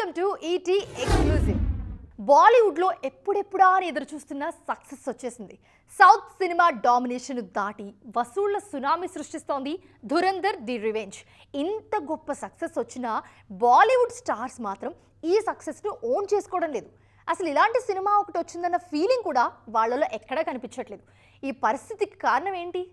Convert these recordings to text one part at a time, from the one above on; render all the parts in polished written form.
Welcome to ET exclusive. బాలీవుడ్లో ఎప్పుడెప్పుడా అని ఎదురు చూస్తున్న సక్సెస్ వచ్చేసింది. సౌత్ సినిమా డామినేషన్ దాటి వసూళ్ల సునామీ సృష్టిస్తోంది ధురంధర్ ది రివెంజ్. ఇంత గొప్ప సక్సెస్ వచ్చినా బాలీవుడ్ స్టార్స్ మాత్రం ఈ సక్సెస్ను ఓన్ చేసుకోవడం లేదు. అసలు ఇలాంటి సినిమా ఒకటి వచ్చిందన్న ఫీలింగ్ కూడా వాళ్ళలో ఎక్కడా కనిపించట్లేదు. ఈ పరిస్థితికి కారణం ఏంటి?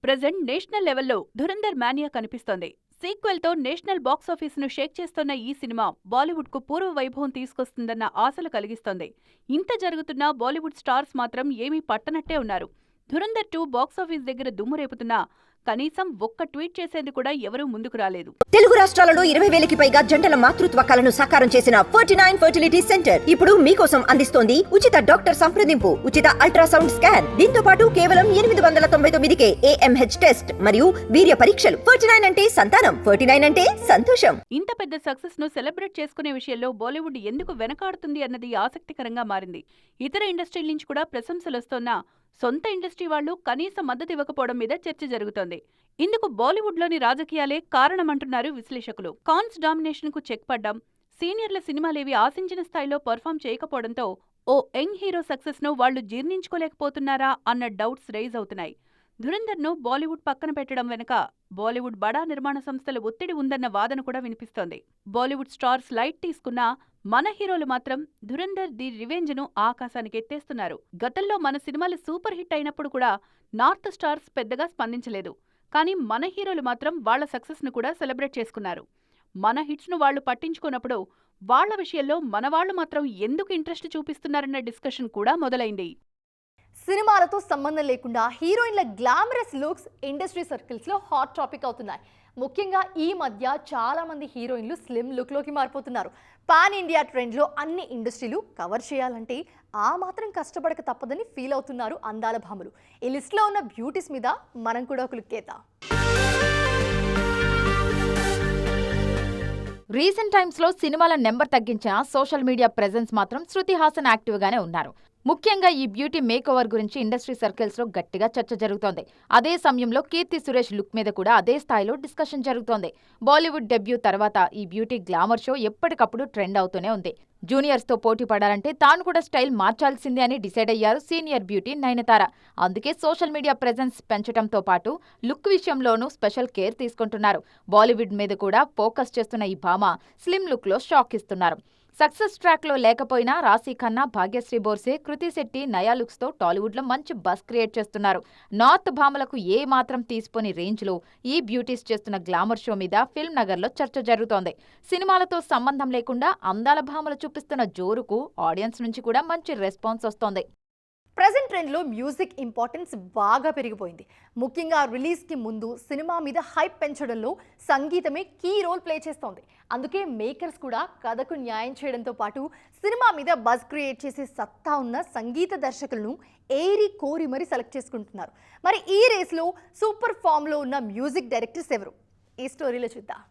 ప్రెజెంట్ నేషనల్ లెవెల్లో ధురంధర్ మానియా కనిపిస్తోంది. సీక్వెల్ తో నేషనల్ బాక్సాఫీస్ ను షేక్ చేస్తున్న ఈ సినిమా బాలీవుడ్ కు పూర్వ వైభవం తీసుకొస్తుందన్న ఆశలు కలిగిస్తోంది. ఇంత జరుగుతున్నా బాలీవుడ్ స్టార్స్ మాత్రం ఏమీ పట్టనట్టే ఉన్నారు. ధురంధర్ 2 బాక్సాఫీస్ దగ్గర దుమ్ము రేపుతున్నా కనీసం ఒక్క ట్వీట్ చేసేందుకు కూడా ఎవరూ ముందుకు రాలేదు. తెలుగు రాష్ట్రాలలో 20,000కి పైగా జంటల మాతృత్వ కలను సాకారం చేసిన 49 ఫర్టిలిటీ సెంటర్ ఇప్పుడు మీకోసం అందిస్తోంది ఉచిత డాక్టర్ సంప్రదింపు, ఉచిత అల్ట్రాసౌండ్ స్కాన్, దీంతో పాటు కేవలం 899కే AMH టెస్ట్ మరియు వీర్య పరీక్షలు. 49 అంటే సంతానం, 49 అంటే సంతోషం. ఇంత పెద్ద సక్సెస్ ను సెలబ్రేట్ చేసుకునే విషయంలో బాలీవుడ్ ఎందుకు వెనకాడుతుంది అన్నది ఆసక్తికరంగా మారింది. ఇతర ఇండస్ట్రీల నుంచి కూడా ప్రశంసలొస్తున్నా సొంత ఇండస్ట్రీ వాళ్లు కనీస మద్దతు ఇవ్వకపోవడం మీద చర్చ జరుగుతోంది. ఇందుకు బాలీవుడ్లోని రాజకీయాలే కారణమంటున్నారు విశ్లేషకులు. కాన్స్ డామినేషన్ కు చెక్ పడ్డం, సీనియర్ల సినిమాలేవి ఆశించిన స్థాయిలో పర్ఫామ్ చేయకపోవడంతో ఓ యంగ్ హీరో సక్సెస్ ను వాళ్లు జీర్ణించుకోలేకపోతున్నారా అన్న డౌట్స్ రైజ్ అవుతున్నాయి. ధురంధర్ ను బాలీవుడ్ పక్కన పెట్టడం వెనుక బాలీవుడ్ బడా నిర్మాణ సంస్థల ఒత్తిడి ఉందన్న వాదన కూడా వినిపిస్తోంది. బాలీవుడ్ స్టార్స్ లైట్ తీసుకున్నా మన హీరోలు మాత్రం ధురంధర్ ది రివెంజ్ ను ఆకాశానికి ఎత్తేస్తున్నారు. గతంలో మన సినిమాలు సూపర్ హిట్ అయినప్పుడు కూడా నార్త్ స్టార్స్ పెద్దగా స్పందించలేదు. కానీ మన హీరోలు మాత్రం వాళ్ల సక్సెస్ ను కూడా సెలబ్రేట్ చేసుకున్నారు. మన హిట్స్ ను వాళ్లు పట్టించుకున్నప్పుడు వాళ్ల విషయంలో మనవాళ్లు మాత్రం ఎందుకు ఇంట్రెస్ట్ చూపిస్తున్నారన్న డిస్కషన్ కూడా మొదలైంది. సినిమాలతో సంబంధం లేకుండా హీరోయిన్ల గ్లామరస్ లుక్స్ ఇండస్ట్రీ సర్కిల్స్ లో హాట్ టాపిక్ అవుతున్నాయి. ముఖ్యంగా ఈ మధ్య చాలా మంది హీరోయిన్లు స్లిమ్ లుక్ లోకి మారిపోతున్నారు. పాన్ ఇండియా ట్రెండ్ లో అన్ని ఇండస్ట్రీలు కవర్ చేయాలంటే ఆ మాత్రం కష్టపడక తప్పదని ఫీల్ అవుతున్నారు అందాల భామలు. ఈ లిస్ట్ లో ఉన్న బ్యూటీస్ మీద మనం కూడా ఒక లుక్ వేద్దాం. రీసెంట్ టైమ్స్ లో సినిమాల నెంబర్ తగ్గించిన సోషల్ మీడియా ప్రెజెన్స్ మాత్రం శృతి హాసన్ యాక్టివ్ గానే ఉన్నారు. ముఖ్యంగా ఈ బ్యూటీ మేక్ ఓవర్ గురించి ఇండస్ట్రీ సర్కిల్స్ లో గట్టిగా చర్చ జరుగుతోంది. అదే సమయంలో కీర్తి సురేష్ లుక్ మీద కూడా అదే స్థాయిలో డిస్కషన్ జరుగుతోంది. బాలీవుడ్ డెబ్యూ తర్వాత ఈ బ్యూటీ గ్లామర్ షో ఎప్పటికప్పుడు ట్రెండ్ అవుతూనే ఉంది. జూనియర్స్ తో పోటీ పడాలంటే తాను కూడా స్టైల్ మార్చాల్సిందే అని డిసైడ్ అయ్యారు సీనియర్ బ్యూటీ నయనతార. అందుకే సోషల్ మీడియా ప్రెజెన్స్ పెంచడంతో పాటు లుక్ విషయంలోనూ స్పెషల్ కేర్ తీసుకుంటున్నారు. బాలీవుడ్ మీద కూడా ఫోకస్ చేస్తున్న ఈ భామ స్లిమ్ లుక్ లో షాక్ ఇస్తున్నారు. సక్సెస్ ట్రాక్ లో లేకపోయినా రాశీ ఖన్నా, భాగ్యశ్రీ బోర్సే, కృతి శెట్టి నయా లుక్స్ తో టాలీవుడ్ లో మంచి బస్ క్రియేట్ చేస్తున్నారు. నార్త్ భామలకు ఏ మాత్రం తీసిపోని రేంజ్ లో ఈ బ్యూటీస్ చేస్తున్న గ్లామర్ షో మీద ఫిల్మ్ నగర్ లో చర్చ జరుగుతోంది. సినిమాలతో సంబంధం లేకుండా అందాల భామలు చూపిస్తున్న జోరుకు ఆడియన్స్ నుంచి కూడా మంచి రెస్పాన్స్ వస్తోంది. ప్రెజెంట్ ట్రెండ్లో మ్యూజిక్ ఇంపార్టెన్స్ బాగా పెరిగిపోయింది. ముఖ్యంగా రిలీజ్కి ముందు సినిమా మీద హైప్ పెంచడంలో సంగీతమే కీ రోల్ ప్లే చేస్తోంది. అందుకే మేకర్స్ కూడా కథకు న్యాయం చేయడంతో పాటు సినిమా మీద బజ్ క్రియేట్ చేసే సత్తా ఉన్న సంగీత దర్శకులను ఏరి కోరి మరీ సెలెక్ట్ చేసుకుంటున్నారు. మరి ఈ రేస్లో సూపర్ ఫామ్లో ఉన్న మ్యూజిక్ డైరెక్టర్స్ ఎవరు? ఈ స్టోరీలో చూద్దాం.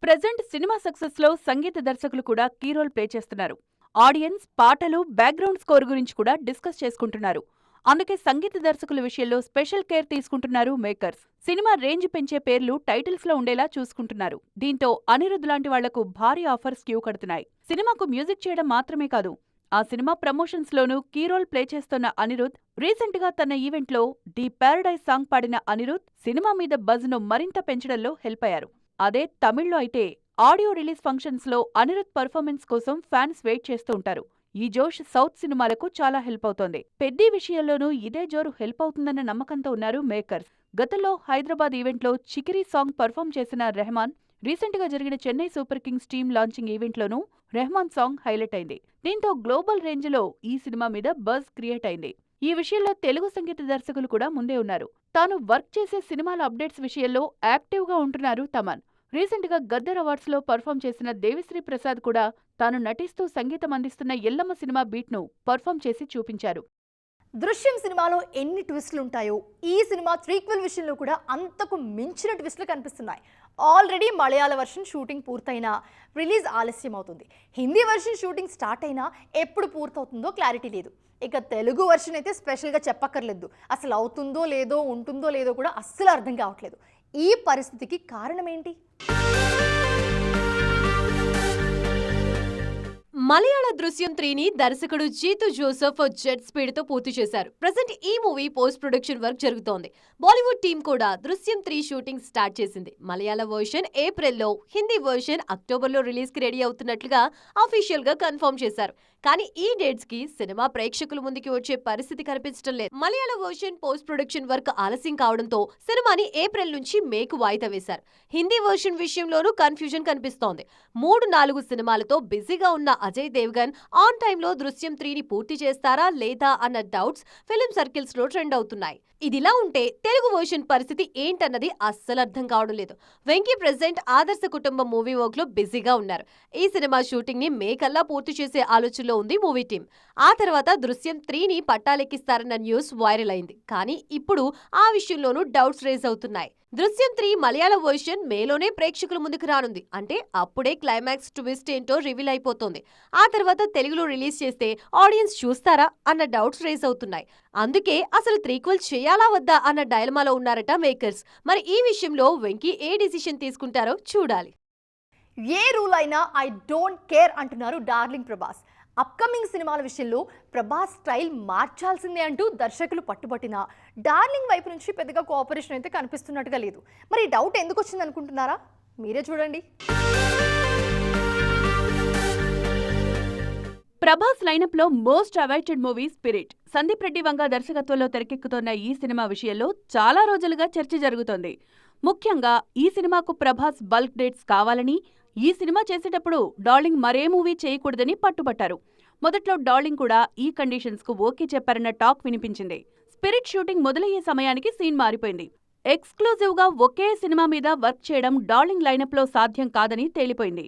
ప్రెజెంట్ సినిమా సక్సెస్ లో సంగీత దర్శకులు కూడా కీ రోల్ ప్లే చేస్తున్నారు. ఆడియన్స్ పాటలు, బ్యాక్గ్రౌండ్ స్కోర్ గురించి కూడా డిస్కస్ చేసుకుంటున్నారు. అందుకే సంగీత దర్శకుల విషయంలో స్పెషల్ కేర్ తీసుకుంటున్నారు మేకర్స్. సినిమా రేంజ్ పెంచే పేర్లు టైటిల్స్ లో ఉండేలా చూసుకుంటున్నారు. దీంతో అనిరుద్ధ్ లాంటి వాళ్లకు భారీ ఆఫర్స్ క్యూ కడుతున్నాయి. సినిమాకు మ్యూజిక్ చేయడం మాత్రమే కాదు, ఆ సినిమా ప్రమోషన్స్ లోనూ కీ రోల్ ప్లే చేస్తున్న అనిరుద్ధ్ రీసెంట్ గా తన ఈవెంట్ లో ది పారడైజ్ సాంగ్ పాడిన అనిరుద్ధ్ సినిమా మీద బజ్ ను మరింత పెంచడంలో హెల్ప్ అయ్యారు. అదే తమిళ్లో అయితే ఆడియో రిలీజ్ ఫంక్షన్స్ లో అనిరుద్ధ్ పర్ఫార్మెన్స్ కోసం ఫ్యాన్స్ వెయిట్ చేస్తూ ఉంటారు. ఈ జోష్ సౌత్ సినిమాలకు చాలా హెల్ప్ అవుతోంది. పెద్ది విషయంలోనూ ఇదే జోరు హెల్ప్ అవుతుందన్న నమ్మకంతో ఉన్నారు మేకర్స్. గతంలో హైదరాబాద్ ఈవెంట్లో చికిరీ సాంగ్ పర్ఫామ్ చేసిన రెహమాన్ రీసెంట్ గా జరిగిన Chennai super kings team launching ఈవెంట్లోనూ రెహమాన్ సాంగ్ హైలైట్ అయింది. దీంతో గ్లోబల్ రేంజ్ లో ఈ సినిమా మీద బజ్ క్రియేట్ అయింది. ఈ విషయంలో తెలుగు సంగీత దర్శకులు కూడా ముందే ఉన్నారు. తాను వర్క్ చేసే సినిమాల అప్డేట్స్ విషయంలో యాక్టివ్ గా ఉంటున్నారు తమన్. రీసెంట్ గా గద్దర్ అవార్డ్స్ లో పర్ఫామ్ చేసిన దేవిశ్రీ ప్రసాద్ కూడా తాను నటిస్తూ సంగీతం అందిస్తున్న ఎల్లమ్మ సినిమా బీట్ ను పర్ఫామ్ చేసి చూపించారు. దృశ్యం సినిమాలో ఎన్ని ట్విస్టులు ఉంటాయో ఈ సినిమా త్రీక్వెల్ విషయంలో కూడా అంతకు మించిన ట్విస్టులు కనిపిస్తున్నాయి. ఆల్రెడీ మలయాళ వర్షన్ షూటింగ్ పూర్తయినా రిలీజ్ ఆలస్యం అవుతుంది. హిందీ వర్షన్ షూటింగ్ స్టార్ట్ అయినా ఎప్పుడు పూర్తవుతుందో క్లారిటీ లేదు. ఇక తెలుగు వర్షన్ అయితే స్పెషల్గా చెప్పక్కర్లేదు. అసలు అవుతుందో లేదో ఉంటుందో లేదో కూడా అస్సలు అర్థం కావట్లేదు. ఈ పరిస్థితికి కారణం ఏంటి? మలయాళ దృశ్యం 3ని దర్శకుడు జీతు జోసెఫ్ జెట్ స్పీడ్ తో పూర్తి చేశారు. ప్రజెంట్ ఈ మూవీ పోస్ట్ ప్రొడక్షన్ వర్క్ జరుగుతోంది. బాలీవుడ్ టీం కూడా దృశ్యం 3 షూటింగ్ స్టార్ట్ చేసింది. మలయాళ వర్షన్ ఏప్రిల్లో, హిందీ వర్షన్ అక్టోబర్లో రిలీజ్ కి రెడీ అవుతున్నట్లుగా అఫీషియల్ గా కన్ఫర్మ్ చేశారు. కానీ ఈ డేట్స్ కి సినిమా ప్రేక్షకుల ముందుకి వచ్చే పరిస్థితి కనిపించడం లేదు. మలయాళ వర్షన్ పోస్ట్ ప్రొడక్షన్ వర్క్ ఆలస్యం కావడంతో సినిమాని ఏప్రిల్ నుంచి మేకు వాయిదా వేశారు. హిందీ వర్షన్ విషయంలోనూ కన్ఫ్యూజన్ కనిపిస్తోంది. 3-4 సినిమాలతో బిజీగా ఉన్న అజయ్ దేవ్గన్ ఆన్ టైంలో దృశ్యం 3ని పూర్తి చేస్తారా లేదా అన్న డౌట్స్ ఫిల్మ్ సర్కిల్స్ లో ట్రెండ్ అవుతున్నాయి. ఇదిలా ఉంటే తెలుగు వర్షన్ పరిస్థితి ఏంటన్నది అస్సలు అర్థం కావడం లేదు. వెంకీ ప్రెజెంట్ ఆదర్శ కుటుంబం మూవీ వర్క్ లో బిజీగా ఉన్నారు. ఈ సినిమా షూటింగ్ ని మే కల్లా పూర్తి చేసే ఆలోచనలో ఉంది మూవీ టీం. ఆ తర్వాత దృశ్యం 3ని పట్టాలెక్కిస్తారన్న న్యూస్ వైరల్ అయింది. కానీ ఇప్పుడు ఆ విషయంలోనూ డౌట్స్ రేజ్ అవుతున్నాయి. దృశ్యం 3 మలయాళ వర్షన్ మేలోనే ప్రేక్షకుల ముందుకు రానుంది. అంటే అప్పుడే క్లైమాక్స్ ట్విస్ట్ ఏంటో రివీల్ అయిపోతుంది. ఆ తర్వాత తెలుగులో రిలీజ్ చేస్తే ఆడియన్స్ చూస్తారా అన్న డౌట్స్ రేజ్ అవుతున్నాయి. అందుకే అసలు త్రీక్వెల్ చేయాలా వద్దా అన్న డైలమాలో ఉన్నారట మేకర్స్. మరి ఈ విషయంలో వెంకీ ఏ డిసిషన్ తీసుకుంటారో చూడాలి. ఏ రూల్ అయినా ఐ డోంట్ కేర్ అంటున్నారు డార్లింగ్ ప్రభాస్. అప్కమింగ్ సినిమాల విషయంలో ప్రభాస్ స్టైల్ మార్చాల్సిందే అంటూ దర్శకులు పట్టుబట్టినా డార్లింగ్ వైపు నుంచి పెద్దగా కోఆపరేషన్ అయితే కనిపిస్తున్నట్టుగా లేదు. మరి ఈ డౌట్ ఎందుకు వచ్చింది అనుకుంటున్నారా? మీరే చూడండి. ప్రభాస్ లైనప్ లో most awaited movie Spirit. Sandeep Reddy Vanga దర్శకత్వంలో తెరకెక్కుతోన్న ఈ సినిమా విషయంలో చాలా రోజులుగా చర్చ జరుగుతోంది. ముఖ్యంగా ఈ సినిమాకు ప్రభాస్ బల్క్ డేట్స్ కావాలని, ఈ సినిమా చేసేటప్పుడు డార్లింగ్ మరే మూవీ చేయకూడదని పట్టుబట్టారు. మొదట్లో డార్లింగ్ కూడా ఈ కండిషన్స్ కు ఓకే చెప్పారన్న టాక్ వినిపించింది. స్పిరిట్ షూటింగ్ మొదలయ్యే సమయానికి సీన్ మారిపోయింది. ఎక్స్క్లూజివ్ గా ఒకే సినిమా మీద వర్క్ చేయడం డార్లింగ్ లైనప్ లో సాధ్యం కాదని తేలిపోయింది.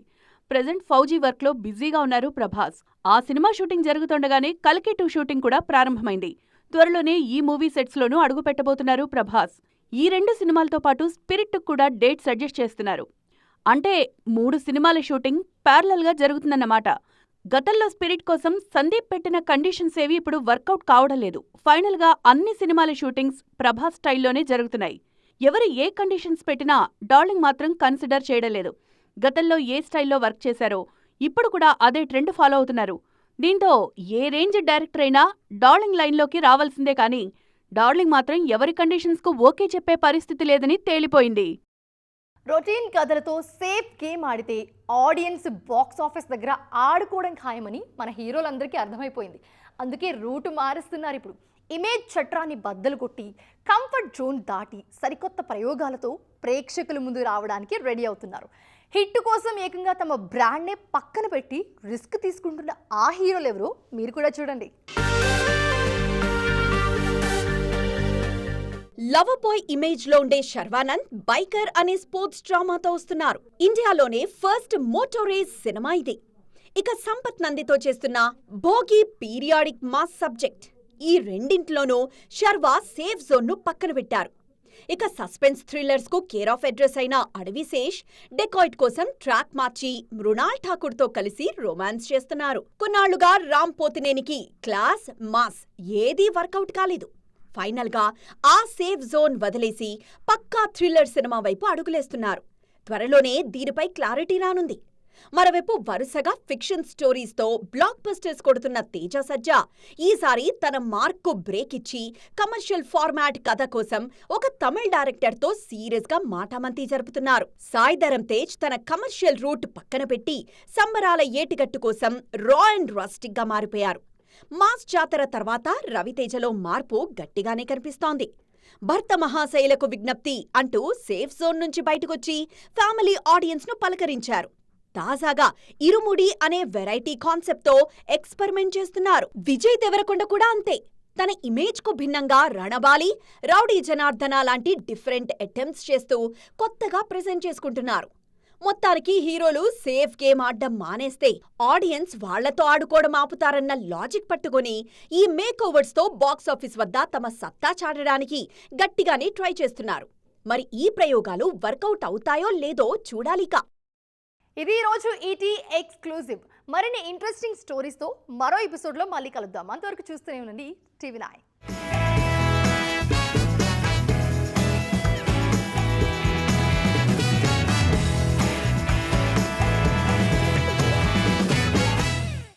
ప్రెజెంట్ ఫౌజీ వర్క్ లో బిజీగా ఉన్నారు ప్రభాస్. ఆ సినిమా షూటింగ్ జరుగుతుండగానే కల్కి 2 షూటింగ్ కూడా ప్రారంభమైంది. త్వరలోనే ఈ మూవీ సెట్స్ లోనూ అడుగు పెట్టబోతున్నారు ప్రభాస్. ఈ 2 సినిమాలతో పాటు స్పిరిట్ కూడా డేట్స్ అడ్జస్ట్ చేస్తున్నారు. అంటే 3 సినిమాల షూటింగ్ ప్యారలల్ గా జరుగుతుందన్నమాట. గతంలో స్పిరిట్ కోసం సందీప్ పెట్టిన కండిషన్స్ ఏవి ఇప్పుడు వర్కౌట్ కావడం లేదు. ఫైనల్ గా అన్ని సినిమాల షూటింగ్స్ ప్రభాస్ స్టైల్లోనే జరుగుతున్నాయి. ఎవరు ఏ కండిషన్స్ పెట్టినా డార్లింగ్ మాత్రం కన్సిడర్ చేయడం లేదు. గతంలో ఏ స్టైల్లో వర్క్ చేశారో ఇప్పుడు కూడా అదే ట్రెండ్ ఫాలో అవుతున్నారు. దీంతో ఏ రేంజ్ డైరెక్టర్ అయినా డార్లింగ్ లైన్లోకి రావాల్సిందే కానీ డార్లింగ్ మాత్రం ఎవరి కండిషన్స్ కు ఓకే చెప్పే పరిస్థితి లేదని తేలిపోయింది. రొటీన్ కథలతో సేఫ్ గేమ్ ఆడితే ఆడియన్స్ బాక్స్ ఆఫీస్ దగ్గర ఆడుకోవడం ఖాయమని మన హీరోలందరికీ అర్థమైపోయింది. అందుకే రూటు మారుస్తున్నారు. ఇప్పుడు ఇమేజ్ చట్రాన్ని బద్దలు కొట్టి కంఫర్ట్ జోన్ దాటి సరికొత్త ప్రయోగాలతో ప్రేక్షకుల ముందు రావడానికి రెడీ అవుతున్నారు. హిట్ కోసం ఏకంగా తమ బ్రాండ్నే పక్కన పెట్టి రిస్క్ తీసుకుంటున్న ఆ హీరోలు ఎవరో మీరు కూడా చూడండి. లవర్ బాయ్ ఇమేజ్ లో ఉండే శర్వానంద్ బైకర్ అనే స్పోర్ట్స్ డ్రామాతో వస్తున్నారు. ఇండియాలోనే ఫస్ట్ మోటో రేస్ సినిమా ఇది. ఇక సంపత్ నందితో చేస్తున్న భోగి పీరియాడిక్ మాస్ సబ్జెక్ట్. ఈ రెండింటిలోనూ శర్వా సేఫ్ జోన్ ను పక్కన పెట్టారు. ఇక సస్పెన్స్ థ్రిల్లర్స్ కు కేర్ ఆఫ్ అడ్రస్ అయిన అడవిశేష్ డెకాయిట్ కోసం ట్రాక్ మార్చి మృణాల్ ఠాకూర్ తో కలిసి రొమాన్స్ చేస్తున్నారు. కొన్నాళ్లుగా రామ్ పోతినేనికి క్లాస్ మాస్ ఏదీ వర్కౌట్ కాలేదు. ఫైనల్ గా ఆ సేఫ్ జోన్ వదిలేసి పక్కా థ్రిల్లర్ సినిమా వైపు అడుగులేస్తున్నారు. త్వరలోనే దీనిపై క్లారిటీ రానుంది. మరోవైపు వరుసగా ఫిక్షన్ స్టోరీస్ తో బ్లాక్ బస్టర్స్ కొడుతున్న తేజ సజ్జా ఈసారి తన మార్క్ కు బ్రేక్ ఇచ్చి కమర్షియల్ ఫార్మాట్ కథ కోసం ఒక తమిళ డైరెక్టర్ తో సీరియస్ గా మాటామంతి జరుపుతున్నారు. సాయి ధరమ్ తేజ్ తన కమర్షియల్ రూట్ పక్కన పెట్టి సంబరాల ఏటిగట్టు కోసం రా అండ్ రస్టిక్ గా మారిపోయారు. మాస్ జాతర తర్వాత రవితేజలో మార్పు గట్టిగానే కనిపిస్తోంది. భర్త మహాశైలకు విజ్ఞప్తి అంటూ సేఫ్ జోన్ నుంచి బయటకొచ్చి ఫ్యామిలీ ఆడియన్స్ ను పలకరించారు. తాజాగా ఇరుముడి అనే వెరైటీ కాన్సెప్ట్ తో ఎక్స్పెరిమెంట్ చేస్తున్నారు. విజయ్ దేవరకొండ కూడా అంతే. తన ఇమేజ్ కు భిన్నంగా రణబాలి, రౌడీ జనార్దన లాంటి డిఫరెంట్ అటెంప్ట్స్ చేస్తూ కొత్తగా ప్రెజెంట్ చేసుకుంటున్నారు. మొత్తానికి హీరోలు సేఫ్ గేమ్ ఆడడం మానేస్తే ఆడియన్స్ వాళ్లతో ఆడుకోవడం ఆపుతారన్న లాజిక్ పట్టుకొని ఈ మేక్ ఓవర్స్ తో బాక్సాఫీస్ వద్ద తమ సత్తా చాటడానికి గట్టిగానే ట్రై చేస్తున్నారు. మరి ఈ ప్రయోగాలు వర్కౌట్ అవుతాయో లేదో చూడాలిక. ఇది ఈ రోజు ఈటీ ఎక్స్క్లూజివ్. మరిన్ని ఇంట్రెస్టింగ్ స్టోరీస్తో మరో ఎపిసోడ్లో మళ్ళీ కలుద్దాం. అంతవరకు చూస్తూనే ఉండండి టీవీ9.